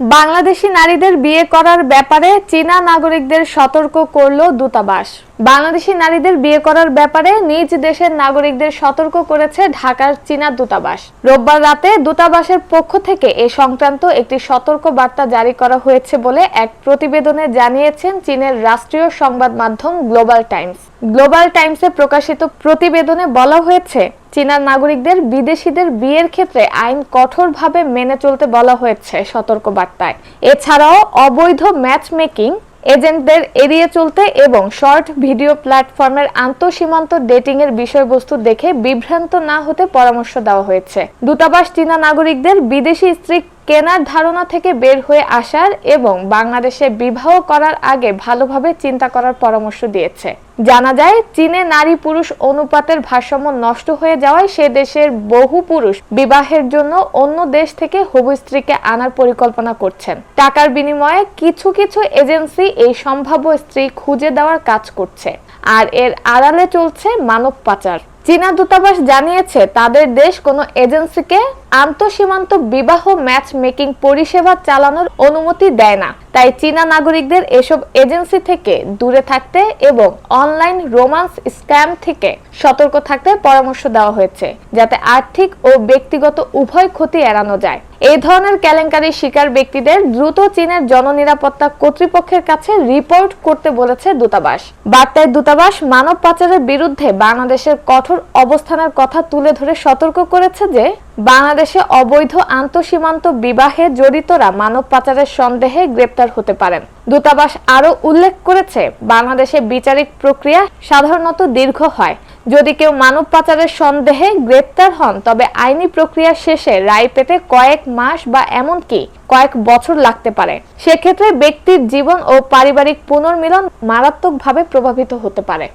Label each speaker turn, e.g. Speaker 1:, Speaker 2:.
Speaker 1: বাংলাদেশি নারীদের বিয়ে করার ব্যাপারে চীনা নাগরিকদের সতর্ক করল দূতাবাস। বাংলাদেশি নারীদের বিয়ে করার ব্যাপারে নিজ দেশের নাগরিকদের সতর্ক করেছে ঢাকার চীনা দূতাবাস। রোববার রাতে দূতাবাসের পক্ষ থেকে এ সংক্রান্ত একটি সতর্ক বার্তা জারি করা হয়েছে বলে এক প্রতিবেদনে জানিয়েছেন চীনের রাষ্ট্রীয় সংবাদ মাধ্যম গ্লোবাল টাইমস। গ্লোবাল টাইমসে প্রকাশিত প্রতিবেদনে বলা হয়েছে, চীনা নাগরিকদের বিদেশিদের বিয়ের ক্ষেত্রে আইন কঠোরভাবে মেনে চলতে বলা হয়েছে সতর্ক বার্তায়। এছাড়াও অবৈধ ম্যাচ মেকিং এজেন্টদের এড়িয়ে চলতে এবং শর্ট ভিডিও প্ল্যাটফর্মের আন্তঃসীমান্ত ডেটিং এর বিষয়বস্তু দেখে বিভ্রান্ত না হতে পরামর্শ দেওয়া হয়েছে। দূতাবাস চীনা নাগরিকদের বিদেশি স্ত্রী কেনার ধারণা থেকে বের হয়ে আসার এবং বাংলাদেশে বিবাহ করার আগে ভালোভাবে চিন্তা করার পরামর্শ দিয়েছে। জানা যায়, চীনে নারী পুরুষ অনুপাতের ভারসাম্য নষ্ট হয়ে যাওয়ায় সে দেশের বহু পুরুষ বিবাহের জন্য অন্য দেশ থেকে হবু স্ত্রীকে আনার পরিকল্পনা করছেন। টাকার বিনিময়ে কিছু কিছু এজেন্সি এই সম্ভাব্য স্ত্রী খুঁজে দেওয়ার কাজ করছে, আর এর আড়ালে চলছে মানব পাচার। চীনা দূতাবাস জানিয়েছে, তাদের দেশ কোনো এজেন্সিকে আন্তঃসীমান্ত বিবাহ ম্যাচ মেকিং পরিষেবা চালানোর অনুমতি দেয় না। তাই চীনা নাগরিকদের এসব এজেন্সি থেকে দূরে থাকতে এবং অনলাইন রোমান্স স্ক্যাম থেকে সতর্ক থাকতে পরামর্শ দেওয়া হয়েছে, যাতে আর্থিক ও ব্যক্তিগত উভয় ক্ষতি এড়ানো যায়। এই ধরনের কেলেঙ্কারির শিকার ব্যক্তিদের দ্রুত চীনের জননিরাপত্তা কর্তৃপক্ষের কাছে রিপোর্ট করতে বলেছে দূতাবাস। বার্তায় দূতাবাস মানব পাচারের বিরুদ্ধে বাংলাদেশের কঠোর অবস্থানের কথা তুলে ধরে সতর্ক করেছে যে, বাংলাদেশে অবৈধ আন্তঃসীমান্ত বিবাহে জড়িতরা মানব পাচারের সন্দেহে গ্রেপ্তার হতে পারেন। দূতাবাস আরও উল্লেখ করেছে, বাংলাদেশে বিচারিক প্রক্রিয়া সাধারণত দীর্ঘ হয়। যদি কেউ মানব পাচারের সন্দেহে গ্রেপ্তার হন, তবে আইনি প্রক্রিয়া শেষে রায় পেতে কয়েক মাস বা এমনকি কয়েক বছর লাগতে পারে। সেক্ষেত্রে ব্যক্তির জীবন ও পারিবারিক পুনর্মিলন মারাত্মকভাবে প্রভাবিত হতে পারে।